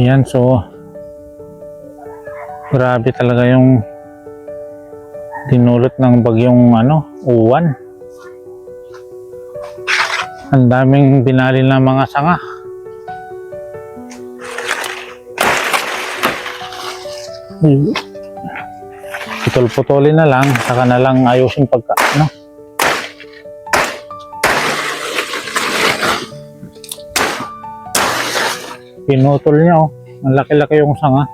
Ayan, so grabe talaga yung dinulot ng bagyong uwan. Ang daming binali na mga sanga. Putol-putulin na lang, saka na lang ayusin pagka pinutol niya, ang laki-laki yung sanga.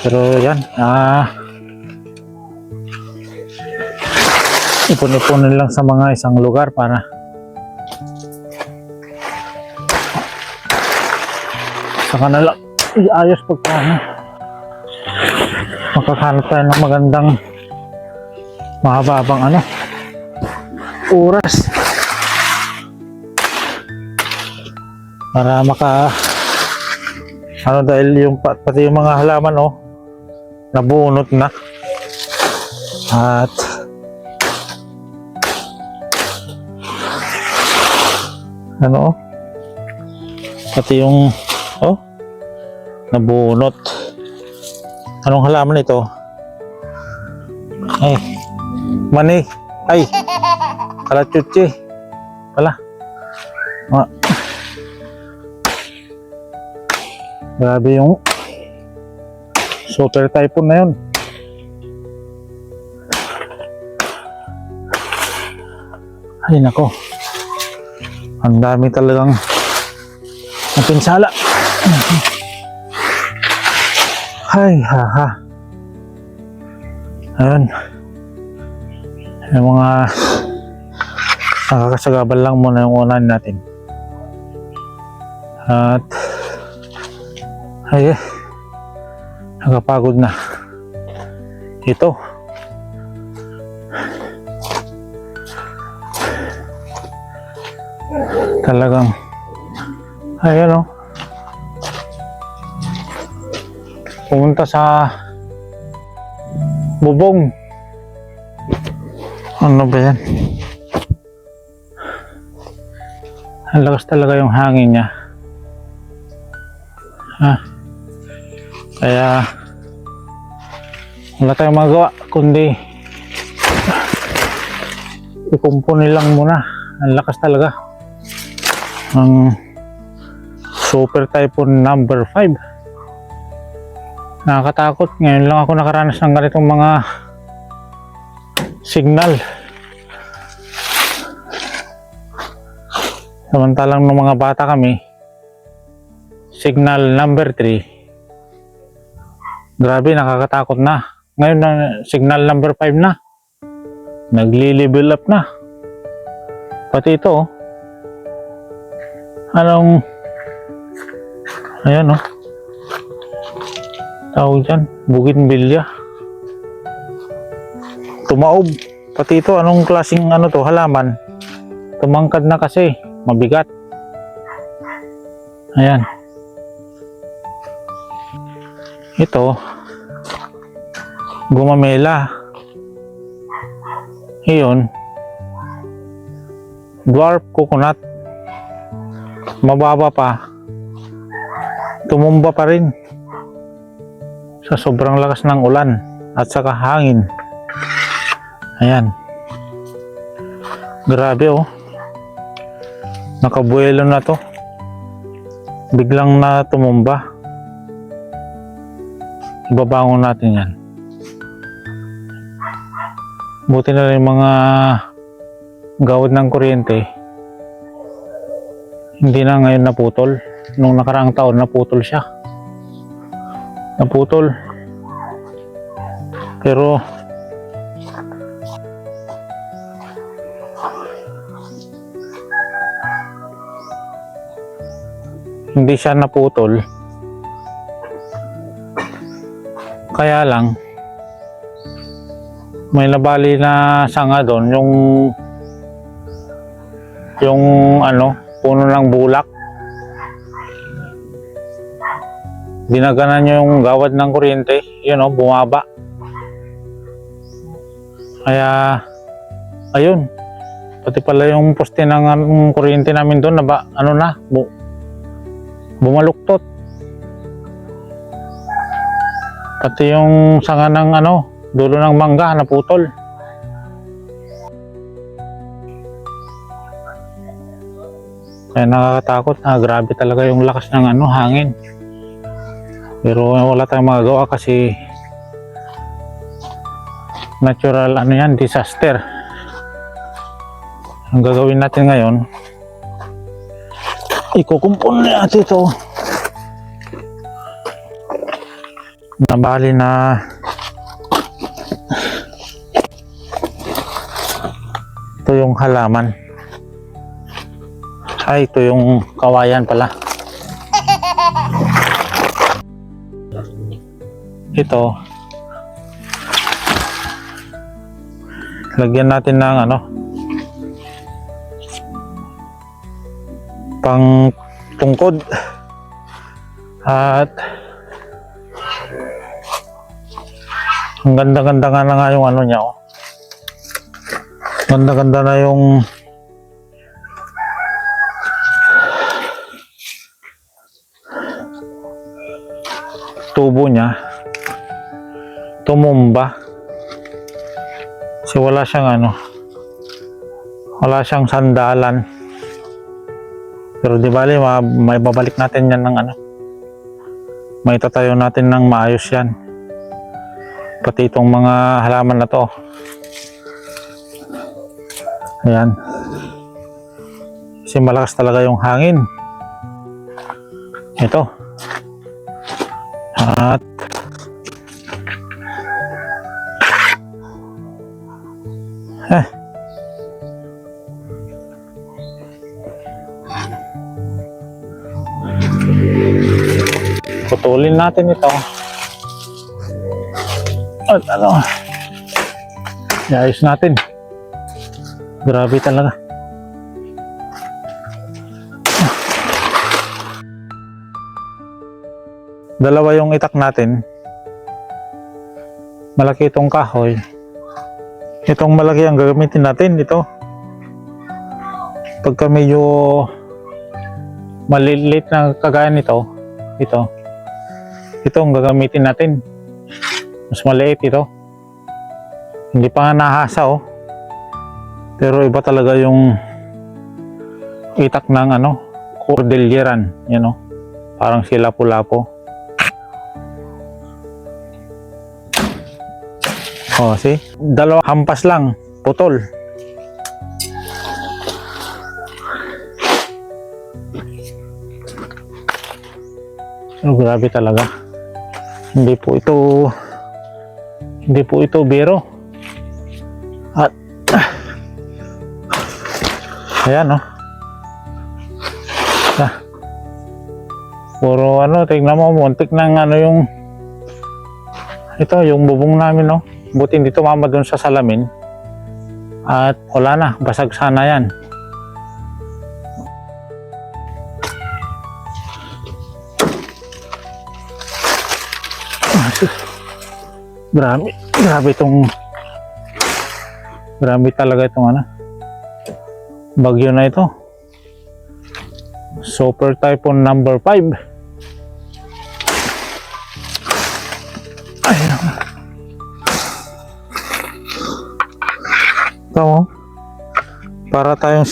Pero yan, ipon-iponin lang sa mga isang lugar para saka na lang iayos pagka makakahanap tayo ng magandang mahababang oras para dahil yung pati yung mga halaman nabunot na at pati yung nabunot. Anong halaman ito? Ay, mani. Ay, kalachuchi pala. Grabe yung super typhoon na yun. Ay nako, ang dami talagang napinsala. Ay haha. Ayun, yung mga nakakasagabal lang muna yung unahin natin. At ay nakapagod na ito. Talagang ayan pumunta sa bubong. Ano ba yan? Ang lakas talaga yung hangin niya. Kaya wala tayong magawa kundi ikumpunin lang muna. Ang lakas talaga ang super typhoon number 5. Nakakatakot. Ngayon lang ako nakaranas ng ganitong mga signal. Samantalang nung mga bata kami, signal number 3. Grabe, nakakatakot na. Ngayon na signal number 5 na. Nagli-level up na. Pati ito ayan tawag dyan, bougainvillea. Tumaob. Pati ito, anong klaseng halaman. Tumangkad na kasi, mabigat. Ayan. Ito, gumamela. Iyon, dwarf coconut. Mababa pa. Tumumba pa rin sa sobrang lakas ng ulan at saka hangin. Ayan. Grabe nakabuelo na to. Biglang na tumumba. Ibabangon natin yan. Buti na rin mga gawad ng kuryente hindi na ngayon naputol. Nung nakaraang taon naputol siya. Naputol. Pero hindi siya naputol. Kaya lang may nabali na sanga doon, yung puno ng bulak. Dinaganan nyo yung gawad ng kuryente, bumaba. Kaya ayun, pati pala yung poste ng kuryente namin doon bumaluktot. Pati yung sanga ng dulo ng mangga naputol. Kaya nakakatakot. Grabe talaga yung lakas ng hangin. Pero wala tayong magagawa kasi natural yan, disaster. Ang gagawin natin ngayon, ikukumpon natin ito. Nabali na ito yung halaman. Ay, ito yung kawayan pala. Ito, lagyan natin ng pang tungkod at ang ganda-ganda nga na nga yung niya, oh. Ganda-ganda na yung tubo niya. Tumumba kasi wala siyang wala siyang sandalan, pero di bali may babalik natin yan ng may tatayo natin ng maayos yan, pati itong mga halaman na to. Ayan, kasi malakas talaga yung hangin ito. At putulin natin ito at iayos natin. Grabe talaga. Dalawa yung itak natin. Malaki itong kahoy. Itong malaki ang gagamitin natin. Ito, pagka medyo maliliit na kagaya nito, ito ang gagamitin natin. Mas maliit ito. Hindi pa nga nahasa, oh. Pero iba talaga yung itak ng Cordilleran. Yan, oh. Parang si Lapu-Lapu. Oh, see? Dalawang hampas lang, putol. Grabe talaga. Hindi po ito biro. At ayan, oh. Puro tingnan mo, muntik ng yung yung bubong namin, oh. Buti hindi tumama dun sa salamin. At wala na, basag sana yan. Grabe talaga itong bagyo na ito. Super Typhoon number 5. Ayun. Ito, para tayong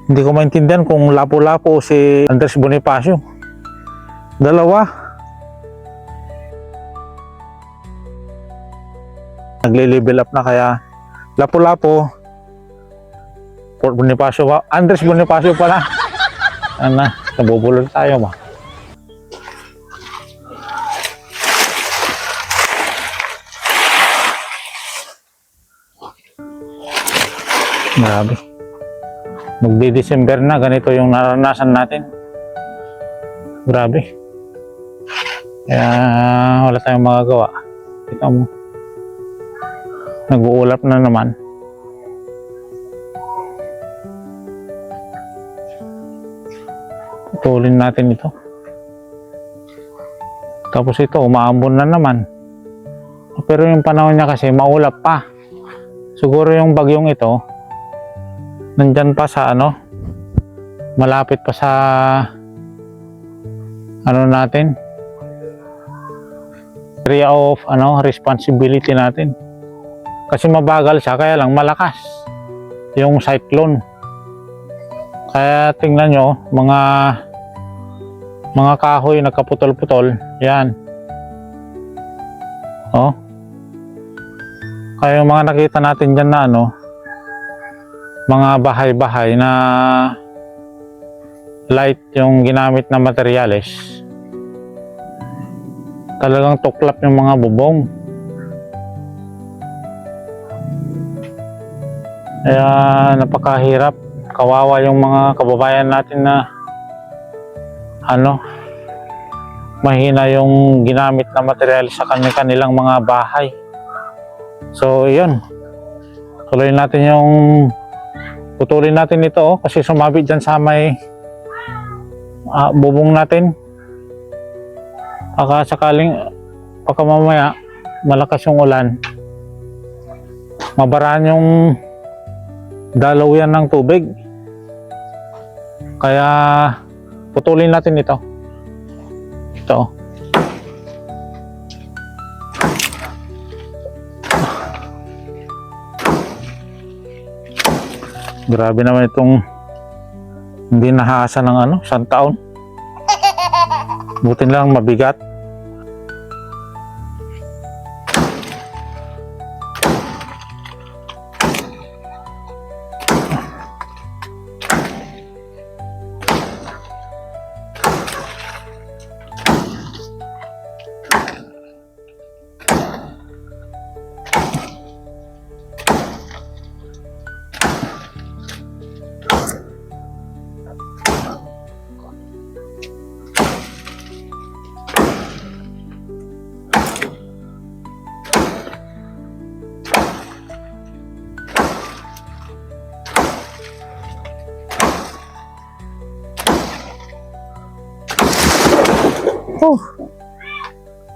hindi ko maintindihan kung Lapu-Lapu o si Andres Bonifacio. Dalawa. Nagle-level up na, kaya Lapu-Lapu, Bonifacio, Andres Bonifacio pala. Nabubulol tayo ba? Grabe. Magdi-December na, ganito yung naranasan natin. Grabe. Kaya wala tayong magagawa. Kita mo, nag-uulap na naman. Putulin natin ito. Tapos ito, umaambon na naman. Pero yung panahon niya kasi maulap pa. Siguro yung bagyong ito nandyan pa sa malapit pa sa ano natin, area of responsibility natin. Kasi mabagal siya, kaya lang malakas yung cyclone. Kaya tingnan nyo, mga kahoy nagkaputol-putol, yan. Oh. Kaya yung mga nakita natin dyan na mga bahay-bahay na light yung ginamit na materyales, talagang tuklap yung mga bubong. Kaya napakahirap, kawawa yung mga kababayan natin na mahina yung ginamit na material sa kanilang mga bahay. So yun, putulin natin ito kasi sumabit dyan sa may bubong natin. Baka mamaya malakas yung ulan, mabaraan yung dalaw yan ng tubig. Kaya putulin natin ito. Grabe naman itong hindi nahasa ng isang taon. Buti lang mabigat.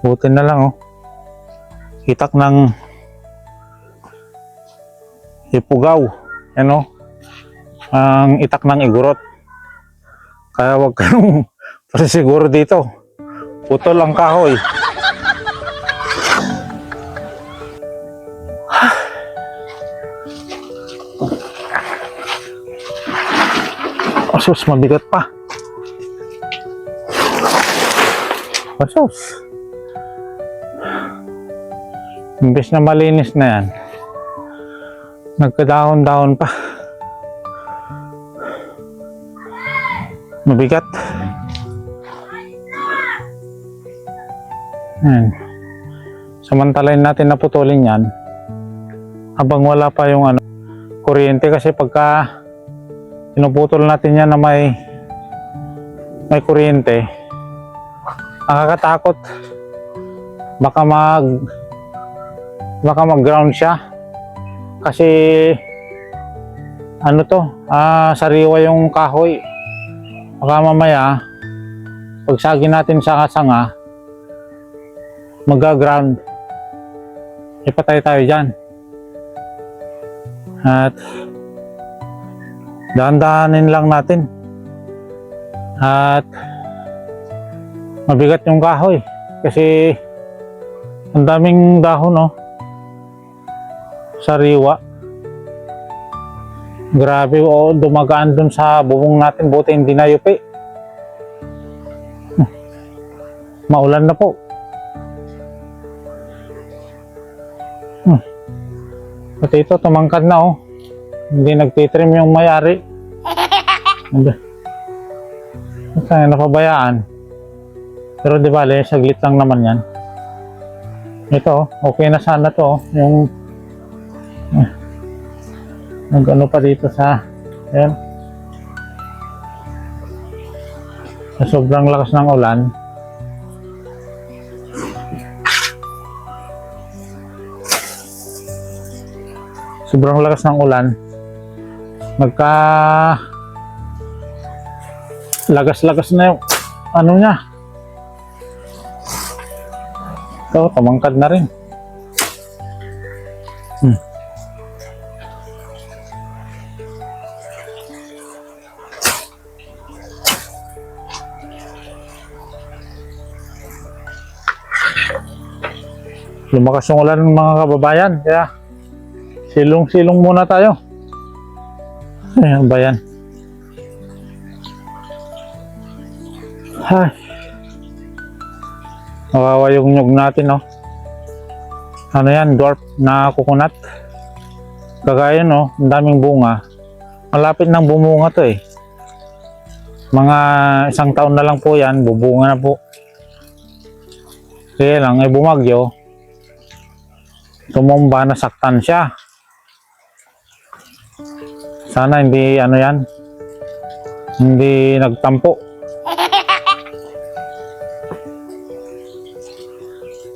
Buti na lang itak ng ipugaw, ang itak ng igurot. Kaya wag kayong siguro dito, putol ang kahoy. Asus, mabigat pa. Asus. Imbes na malinis na yan, nagkadahon-dahon pa. Mabigat. Yan. Samantalain natin na putulin yan habang wala pa yung kuryente, kasi pagka pinuputol natin yan na may kuryente, nakakatakot. Baka mag-ground siya kasi sariwa yung kahoy. Baka mamaya pagsagi natin sa sanga mag-ground, ipatay tayo dyan. At dahan-dahanin lang natin, at mabigat yung kahoy kasi ang daming dahon sariwa. Grabe, dumagaan dun sa bubong natin, buti hindi na yupi. Maulan na po. Pati ito tumangkad na hindi nagtitrim yung may-ari. Kaya napabayaan. Pero di bale, saglit lang naman yan. Ito, okay na sana to. Yung pa dito sa sobrang lakas ng ulan. Sobrang lakas ng ulan. Lagas-lagas na yung niya. Ito, tumangkad na rin. Lumakas yung ulan ng mga kababayan, kaya silong-silong muna tayo. Ayan ba yan? Ay. Nawawa yung nyug natin, no? Ano yan, dwarf na coconut. Kagaya, no, ang daming bunga. Malapit nang bumunga to eh. Mga 1 taon na lang po yan, bubunga na po. Kaya lang, ay bumagyo. Tumumba, nasaktan siya. Sana hindi, ano yan, hindi nagtampo.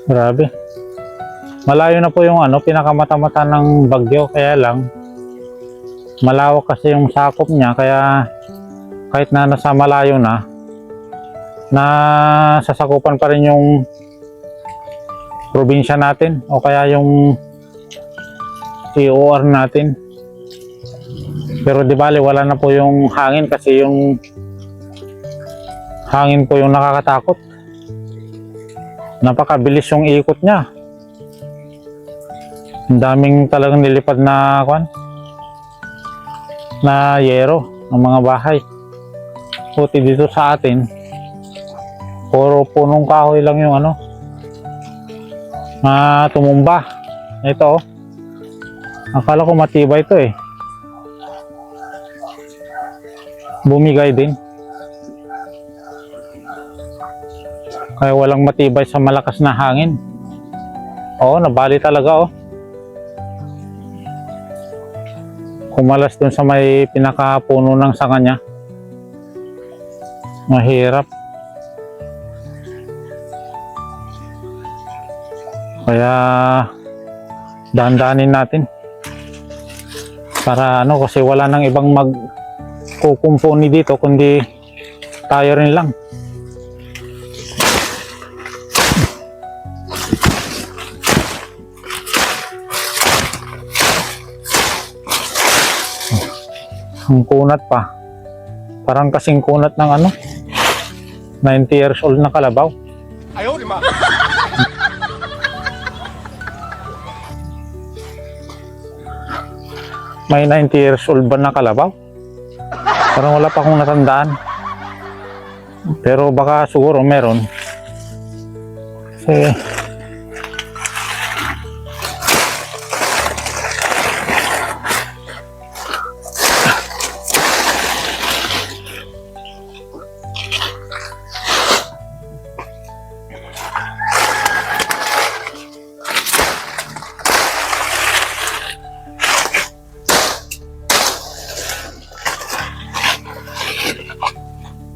Grabe. Malayo na po yung ano, pinakamata-mata ng bagyo, kaya lang malawak kasi yung sakop niya, kaya kahit na nasa malayo na, nasasakupan pa rin yung probinsya natin o kaya yung EOR natin. Pero di bali wala na po yung hangin kasi yung hangin po yung nakakatakot. Napakabilis yung ikot niya. Ang daming talagang nilipad na na yero ng mga bahay. Buti dito sa atin, puro punong kahoy lang yung ano, tumumba. Ito, akala ko matibay ito eh. Bumigay din. Kaya walang matibay sa malakas na hangin. Oo, nabali talaga oh. Kumalas dun sa may pinakapuno ng sanga niya. Mahirap. Kaya dahan-dahanin natin. Para ano, kasi wala nang ibang magkukumpuni dito kundi tayo rin lang. Ang kunat pa. Parang kasing kunat ng ano, 90 years old na kalabaw. Ayaw, lima. May 90 years old ba na kalabaw? Parang wala pa akong natandaan. Pero baka siguro meron. Kasi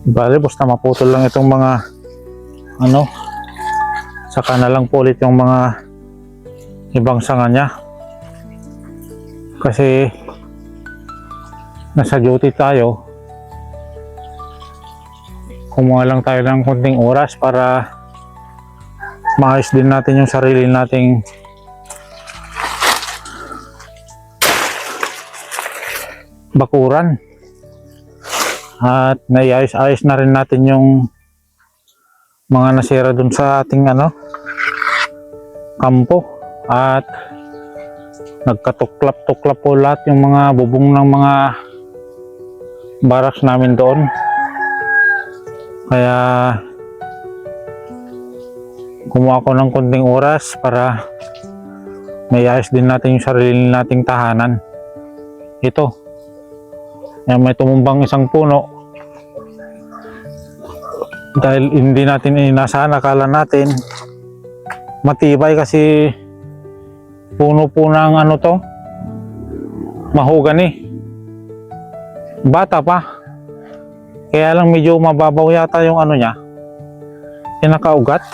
bale, basta maputol lang itong mga ano, saka na lang po ulit yung mga ibang sanga niya. Kasi nasa duty tayo, kumuha lang tayo ng konting oras para maayos din natin yung sarili nating bakuran. At naiayos-ayos na rin natin yung mga nasira dun sa ating ano, kampo. At nagkatuklap-tuklap po lahat yung mga bubong ng mga barracks namin doon. Kaya kumuha ko ng konting oras para naiayos din natin yung sarili nating tahanan. Ito. Yan, may tumumbang isang puno dahil hindi natin inasahan. Akala natin matibay kasi puno po ng ano to, mahogany, bata pa, kaya lang medyo mababaw yata yung ano niya, yung nakaugat.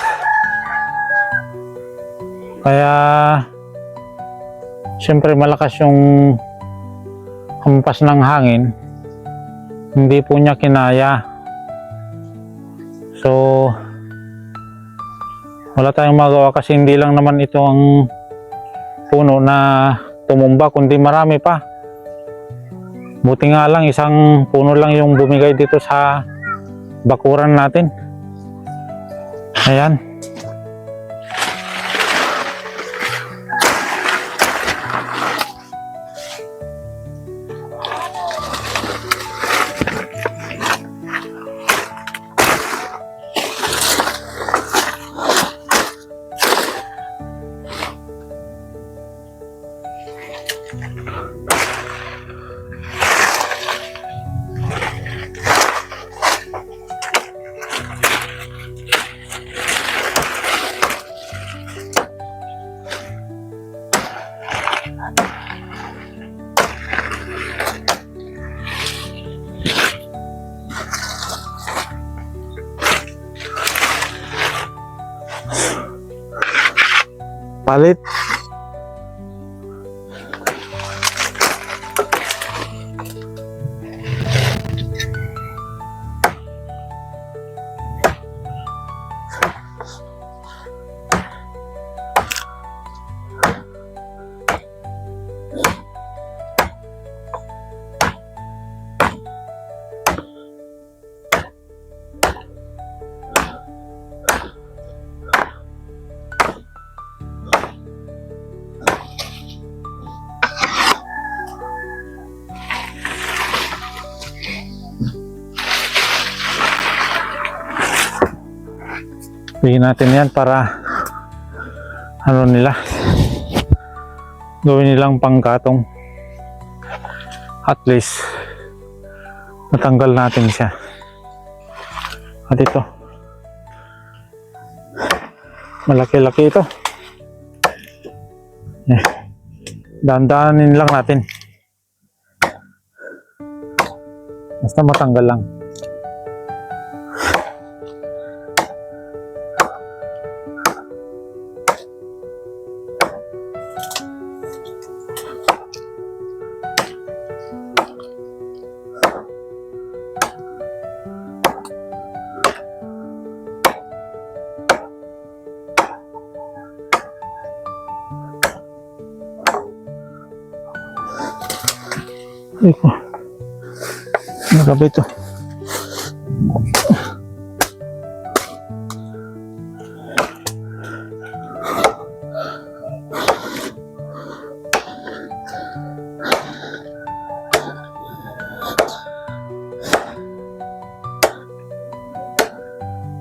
Kaya siyempre malakas yung hampas ng hangin, hindi po niya kinaya. So wala tayong magawa kasi hindi lang naman ito ang puno na tumumba, kundi marami pa. Buti nga lang isang puno lang yung bumigay dito sa bakuran natin. Ayan. Palit. Bigyan natin yan para ano nila, gawin nilang panggatong. At least natanggal natin siya. At ito, malaki-laki ito. Dahan-dahanin lang natin, basta matanggal lang. Iko, nakabit ito.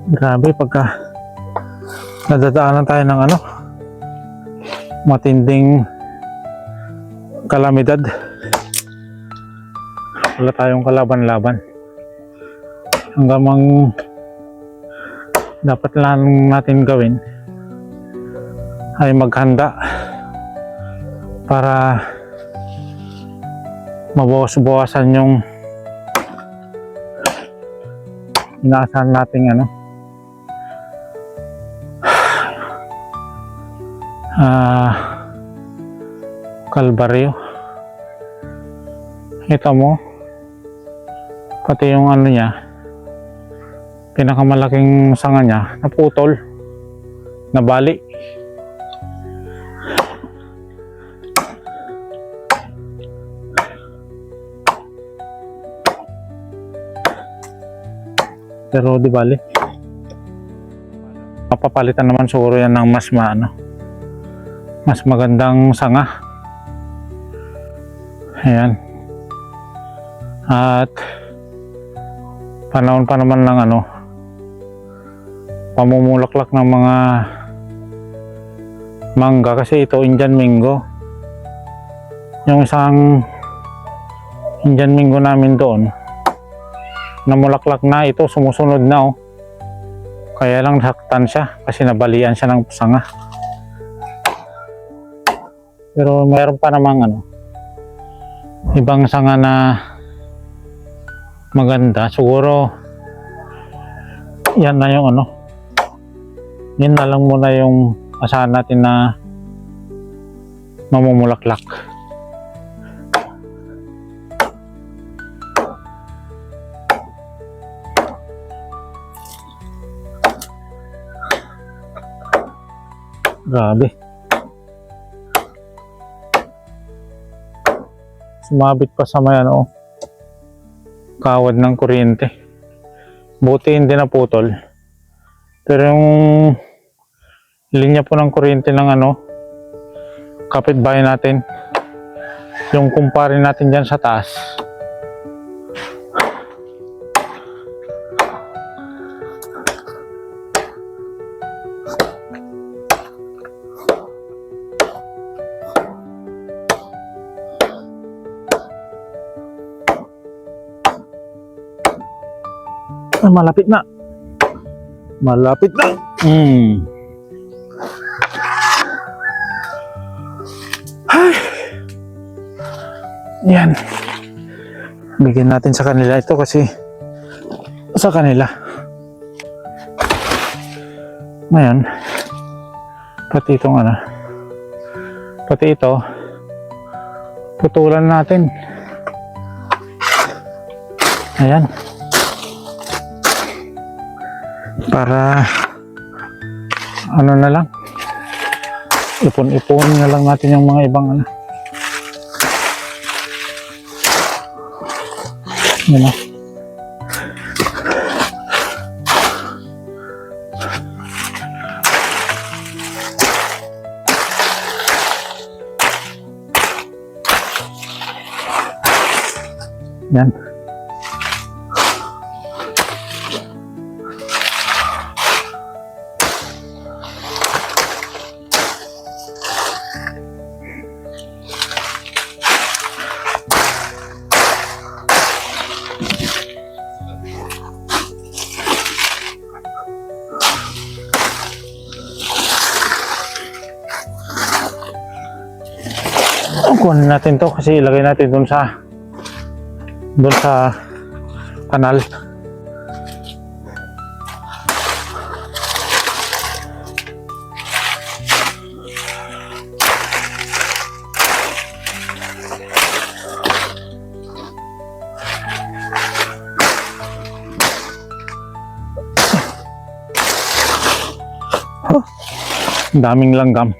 Grabe pagka nadadaanan tayo ng ano, matinding kalamidad. Wala tayong kalaban-laban. Hanggang dapat lang natin gawin ay maghanda para mabawas-bawasan yung inaasahan nating ano, kalbaryo. Kita mo, pati yung ano niya, pinakamalaking sanga niya naputol, nabali. Pero di bali, papapalitan naman siguro yan ng mas mas magandang sanga. Ayan. At panahon pa naman ng ano, pamumulaklak ng mga mangga, kasi ito Indian Mango. Yung isang Indian Mango namin doon, namulaklak na, ito sumusunod na oh. Kaya lang nasaktan siya kasi nabalian siya ng sanga. Pero mayroon pa namang ano, ibang sanga na maganda. Siguro yan na yung ano, yan na lang muna yung asahan natin na mamumulaklak. Grabe, sumabit pa sa may ano, kawad ng kuryente. Buti hindi naputol, pero yung linya po ng kuryente ng ano, kapitbahay natin, yung kumpare natin dyan sa taas, malapit na. Malapit na. Ay. Yan. Bigyan natin sa kanila ito kasi sa kanila. Ngayon, pati itong ano, Pati ito, putulan natin. Ayan. Para ano na lang, ipon-ipon na lang natin yung mga ibang ano. Yan o. Yan. Kunin natin to kasi ilagay natin doon sa kanal. Ang daming langgam.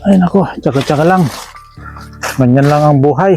Ay nako, tsaka-tsaka lang. Ganyan lang ang buhay.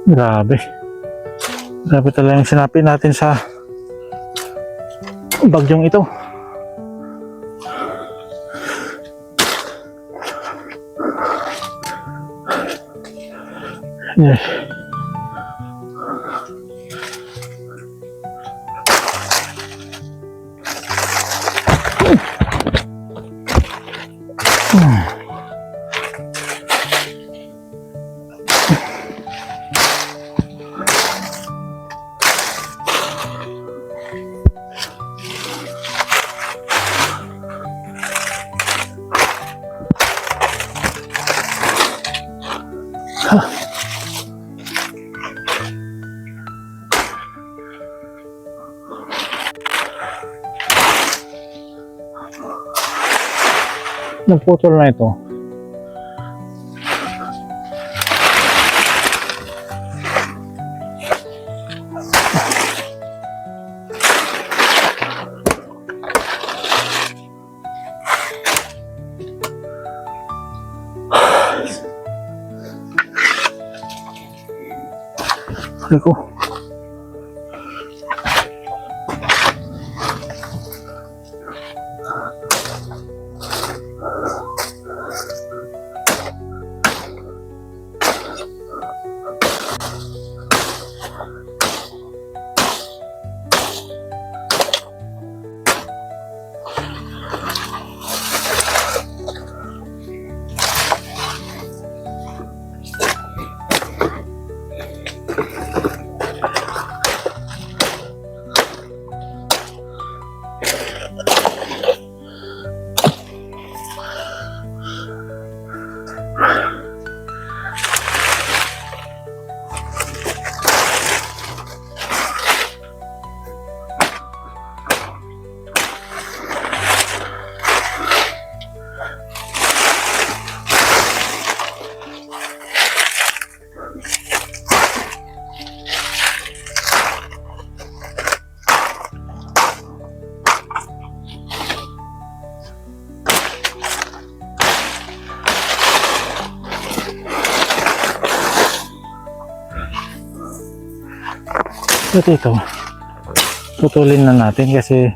Grabe. Grabe talaga yung sinapi natin sa bagyong ito. Yes. Nagputol na ito. Ko. At ito, putulin na natin kasi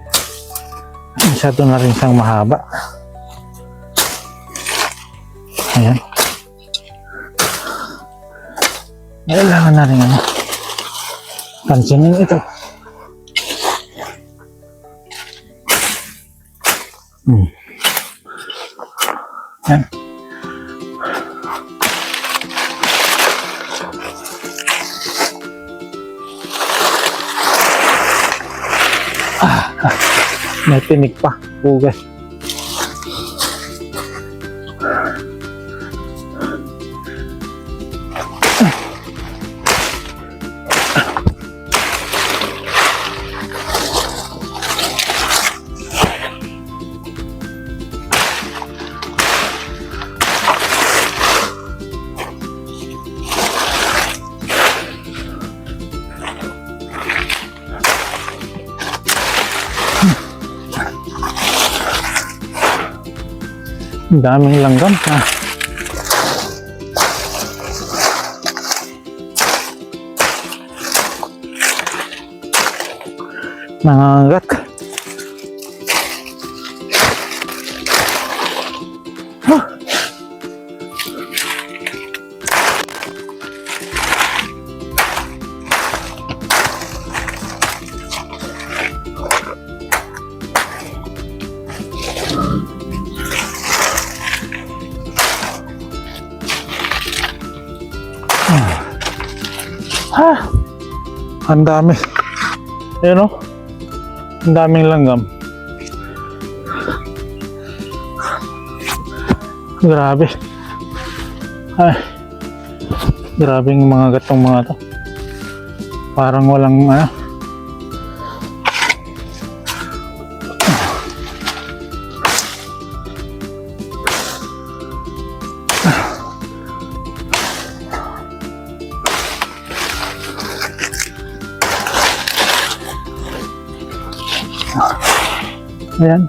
masyado na rin siyang mahaba. Ayan. Kailangan na rin pansinin ito. Ayan. May tinik pa, bugas. Ang daming langgam ha. Nangangagat. Huh. Ang dami. Ayan o. Ang daming langgam. Grabe. Ay. Grabe yung mga gatong mga to. Parang walang ayan.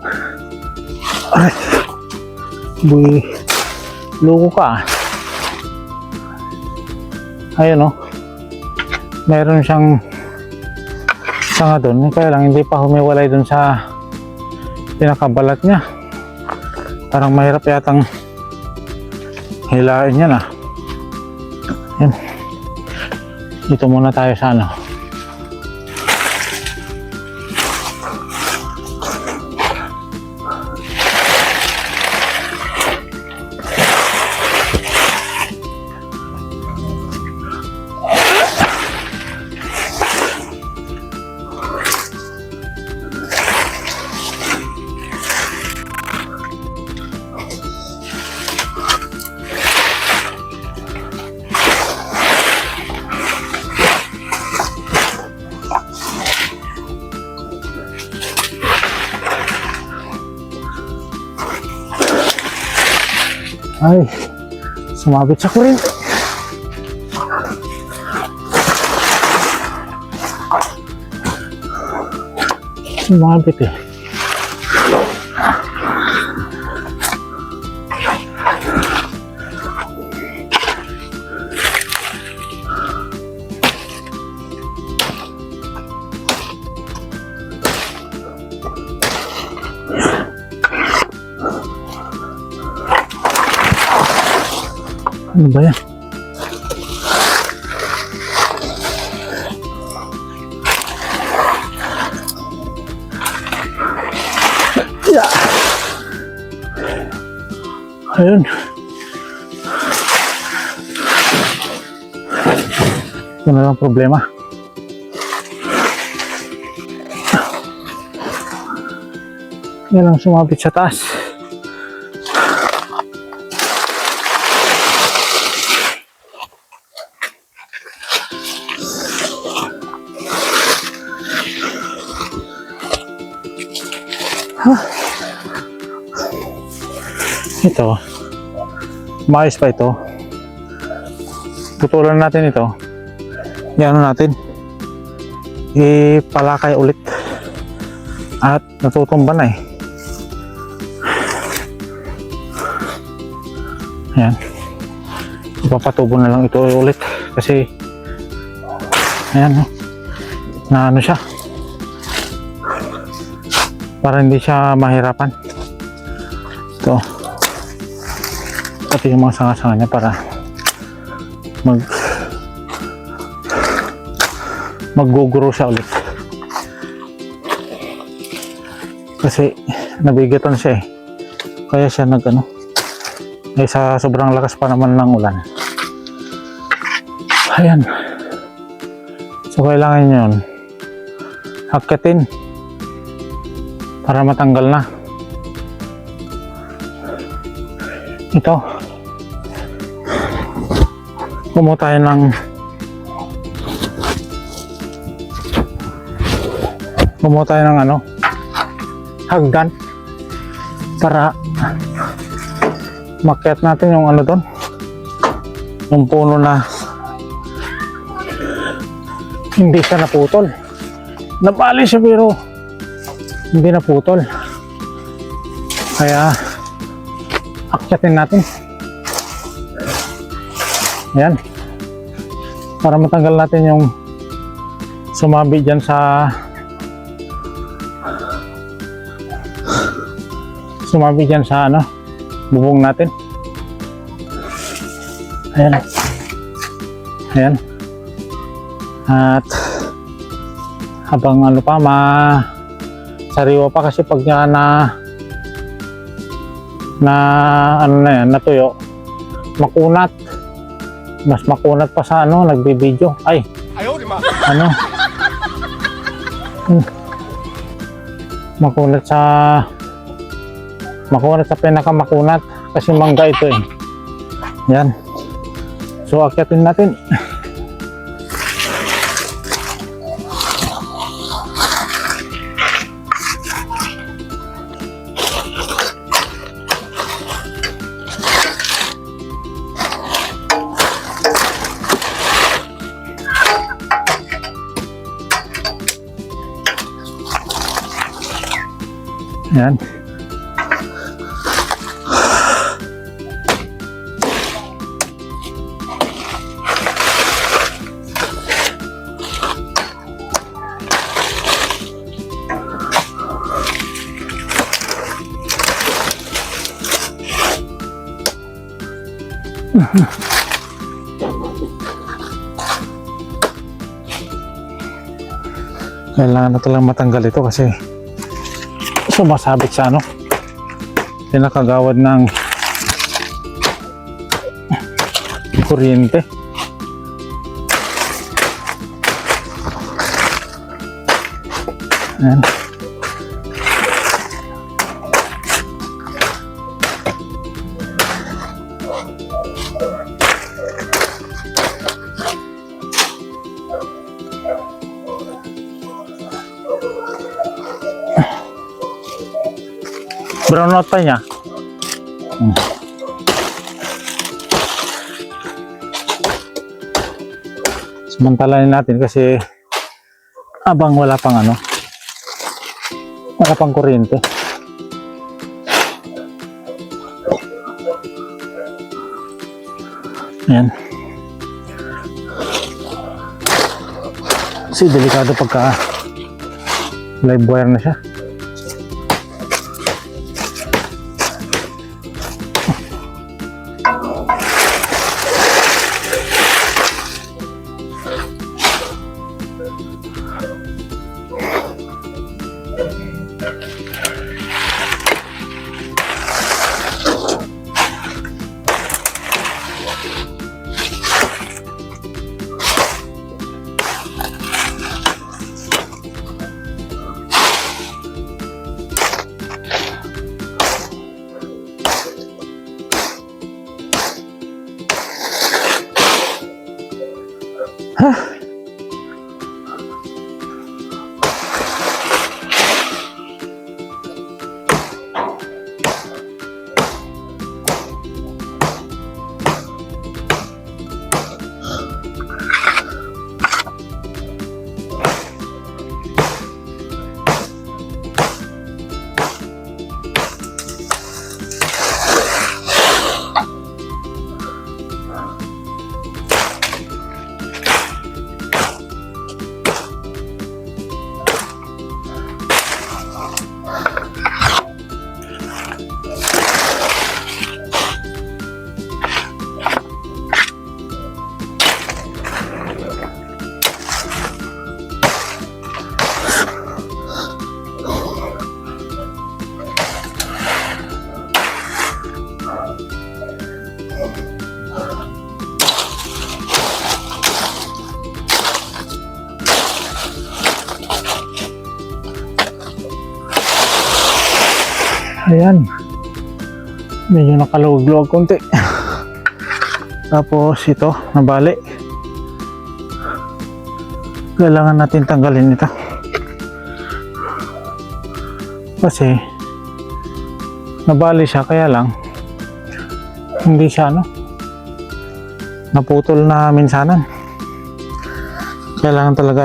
Ay. Buy. Loko ka. Ayan o. Meron siyang sanga doon. Kaya lang hindi pa humiwalay doon sa pinakabalat niya. Parang mahirap yatang hilain yan Ayan. Dito muna tayo sa ay, sumabit sa kuryente. Sumabit Ano ba yan? Yeah. Ayun. Ito na lang problema. Yan ang sumabit sa taas. Ito, maayos pa ito. Tutulan natin ito. Yan natin. Ipalakay ulit. At natutumba na Ayan. Ipapatubo na lang ito ulit. Kasi, ayan na ano siya, para hindi siya mahirapan. Ito, pati yung mga sanga-sanga niya para mag-guguro siya ulit, kasi nabigatan siya eh, kaya siya nag-ano eh, sa sobrang lakas pa naman ng ulan. Ayan, so kailangan yun hakyatin para matanggal na ito. Kumuha tayo ng ano, hagdan para makyat natin yung ano doon, yung puno na hindi siya naputol. Nabali siya pero hindi naputol, kaya akyatin natin. Yan, para matanggal natin yung sumabi dyan sa ano, bubong natin. Ayan, ayan. At habang ano pa, sariwa pa kasi pag niya na ano na yan, natuyo, makunat. Mas makunat pa sa ano, nagbibideo. Ay, ano, makunat sa pinakamakunat kasi mangga ito eh. Yan, so akyatin natin. Yan. Kailangan na talagang matanggal ito kasi sumasabit sa ano, pinakagawad ng kuryente. Ayan. Brown out pa niya. Samantalahin natin kasi abang wala pang ano, wala pang kuryente. Ayan. Kasi delikado pagka live wire na siya. Ayan. Medyo nakaluwag-luwag konti. Tapos ito, nabali. Kailangan natin tanggalin ito. Kasi nabali siya, kaya lang hindi siya naputol na minsanan. Kailangan talaga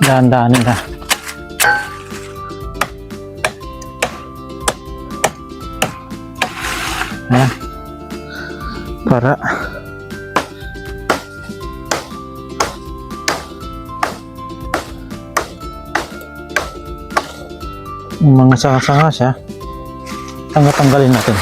dahan-dahanin na. Ayan. Para yung mga sanga-sanga siya, tanggalin natin.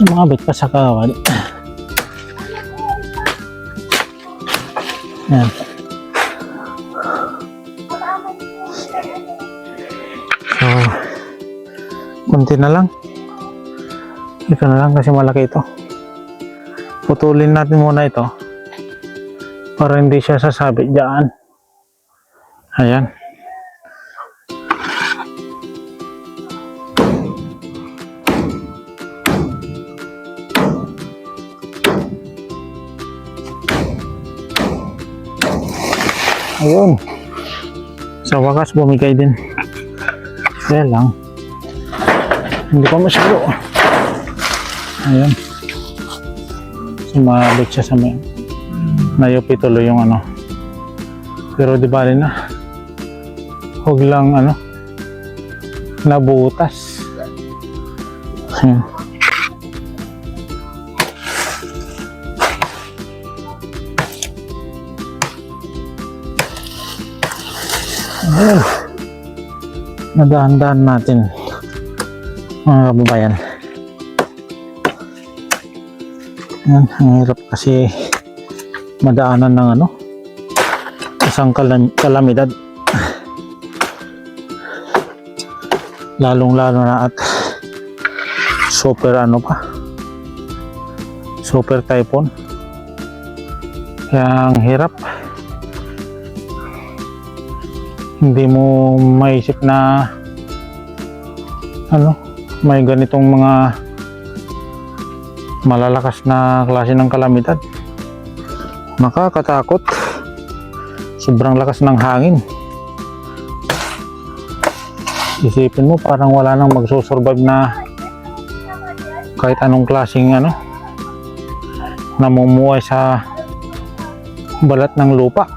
Sumabit pa sa kawali. Ayan. So, kunti na lang. Ito na lang kasi malaki ito. Putulin natin muna ito para hindi siya sasabit dyan. Ayan. Ayun. Sa wakas bumigay din. Kaya lang hindi pa masyado. Ayun. Sumabit siya sa may nayupi tuloy yung pero di bali na. Huwag lang nabutas. Ayun. Ayan. Nadahan-dahan natin mga kababayan. Ayan, ang hirap kasi madaanan ng isang kalamidad, lalong-lalo na at super super typhoon. Kaya ang hirap. Hindi mo maisip na may ganitong mga malalakas na klase ng kalamidad. Nakakatakot. Sobrang lakas ng hangin. Isipin mo parang wala nang magsusurvive na kahit anong klaseng namumuhay sa balat ng lupa.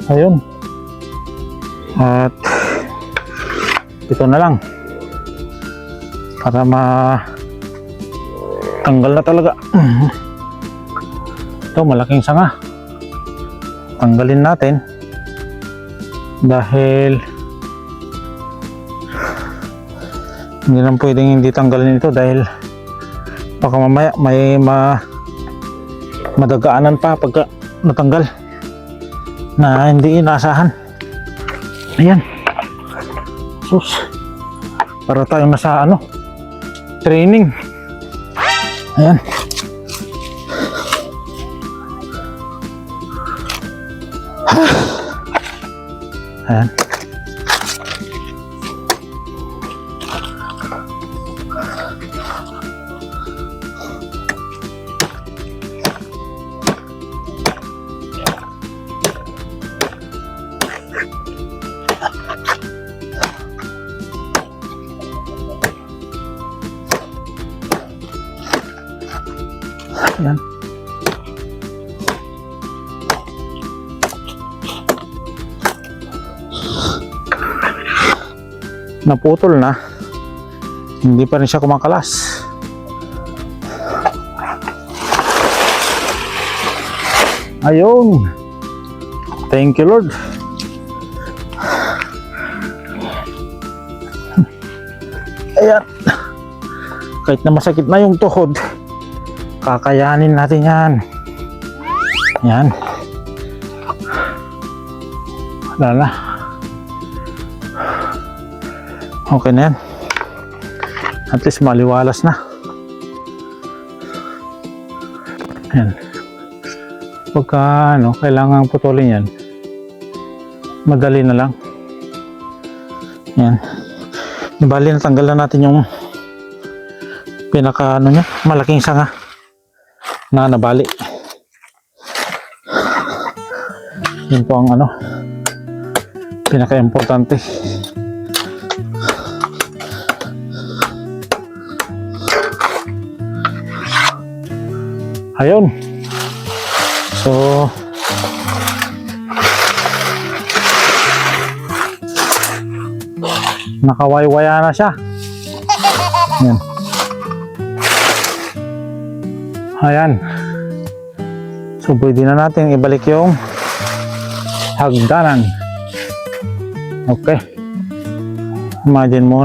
Ayun. At ito na lang para tanggal na talaga. Ito malaking sanga, tanggalin natin dahil hindi lang pwedeng hindi tanggalin ito dahil baka mamaya may madagaanan pa pagka natanggal na hindi inaasahan. Ayan. Sus. Para tayo nasa training. Ayan. Ayan. Yan. Naputol na. Hindi pa rin siya kumakalas. Ayun. Thank you, Lord. Ayan. Kahit na masakit na yung tuhod, kakayanin natin yan. Yan. Wala na. Okay na yan. At least maliwalas na. Yan. Pagka kailangan putulin yan, madali na lang. Yan. Bali, natanggal na natin yung pinaka niya, malaking sanga na nabali. Yun po ang pinaka importante. Ayun. So nakawaywaya na siya. Yan. Ayan. So pwede na natin ibalik yung hagdanan. Okay. Imagine mo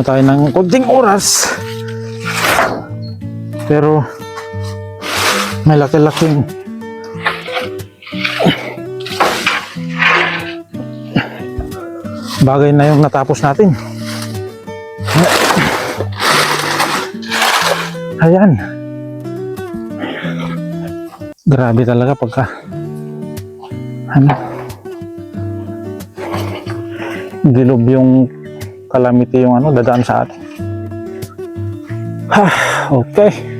tayo ng konting oras. Pero may laki-laking bagay na yung natapos natin. Ayan. Grabe talaga pagka dilob yung calamity yung dadaan sa atin. Okay.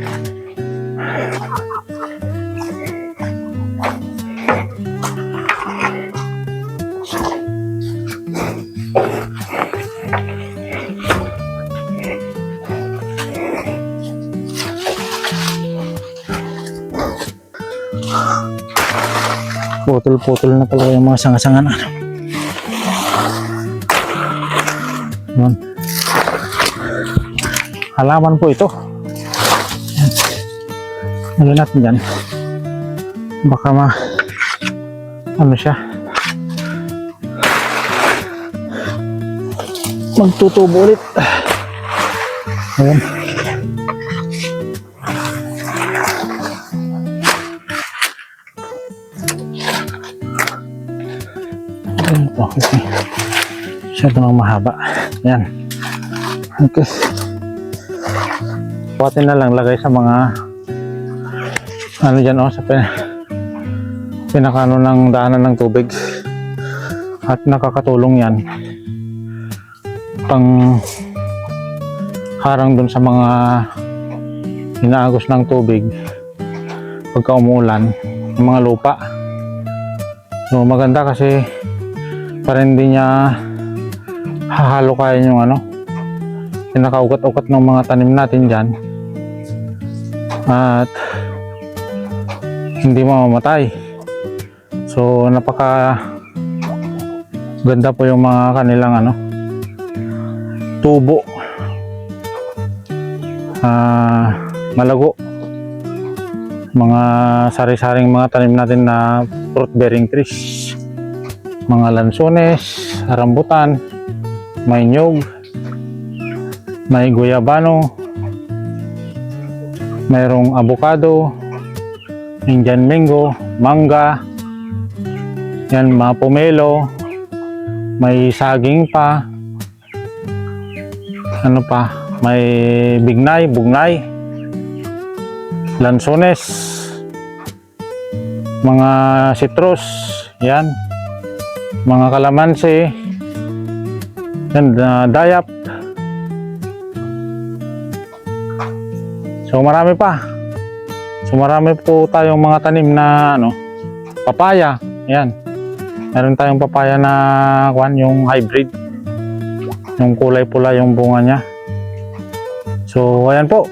Putol-putol na talaga yung mga sanga-sanga na. Yun. Halaman po ito. Lagyan natin dyan. Baka siya. Magtutubo ulit. Ayan. Okay. Masyado nang mahaba. Yan. Okay. Buhatin na lang, lagay sa mga dyan sa pinakano ng daanan ng tubig. At nakakatulong yan pang harang dun sa mga inaagos ng tubig pagka umulan ng mga lupa. So maganda kasi para hindi niya hahalo kaya yung pinakaugat-ugat ng mga tanim natin dyan at hindi mamamatay. So napaka ganda po yung mga kanilang tubo, malago, mga sari-saring mga tanim natin na fruit bearing trees, mga lansones, rambutan, may nyug, may guyabano, mayroong avocado, Indian mango, mangga, yan, mga pomelo, may saging pa, may bignay, bugnay, lansones, mga citrus, yan, mga kalamansi, yan, dayap. So marami pa. So marami po tayong mga tanim na papaya. Yan. Meron tayong papaya na yung hybrid. Yung kulay pula yung bunga niya. So ayan po.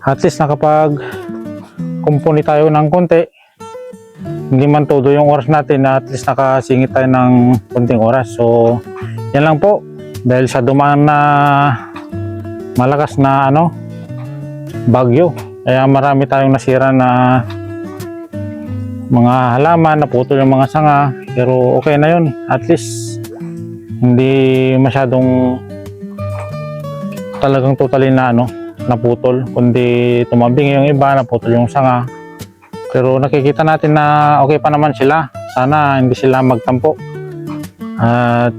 At least nakapag kumpuni tayo ng konti. Hindi man todo yung oras natin, at least nakasingit tayo ng konting oras. So yan lang po, dahil sa dumaan na malakas na bagyo, kaya marami tayong nasira na mga halaman, naputol yung mga sanga, pero okay na yun. At least hindi masyadong talagang totally na naputol, kundi tumabing yung iba, naputol yung sanga. Pero nakikita natin na okay pa naman sila. Sana hindi sila magtampo at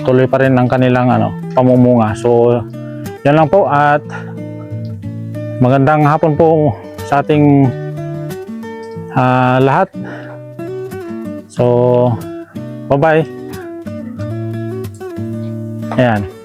tuloy pa rin ang kanilang pamumunga. So yan lang po, at magandang hapon po sa ating lahat. So bye bye. Ayan.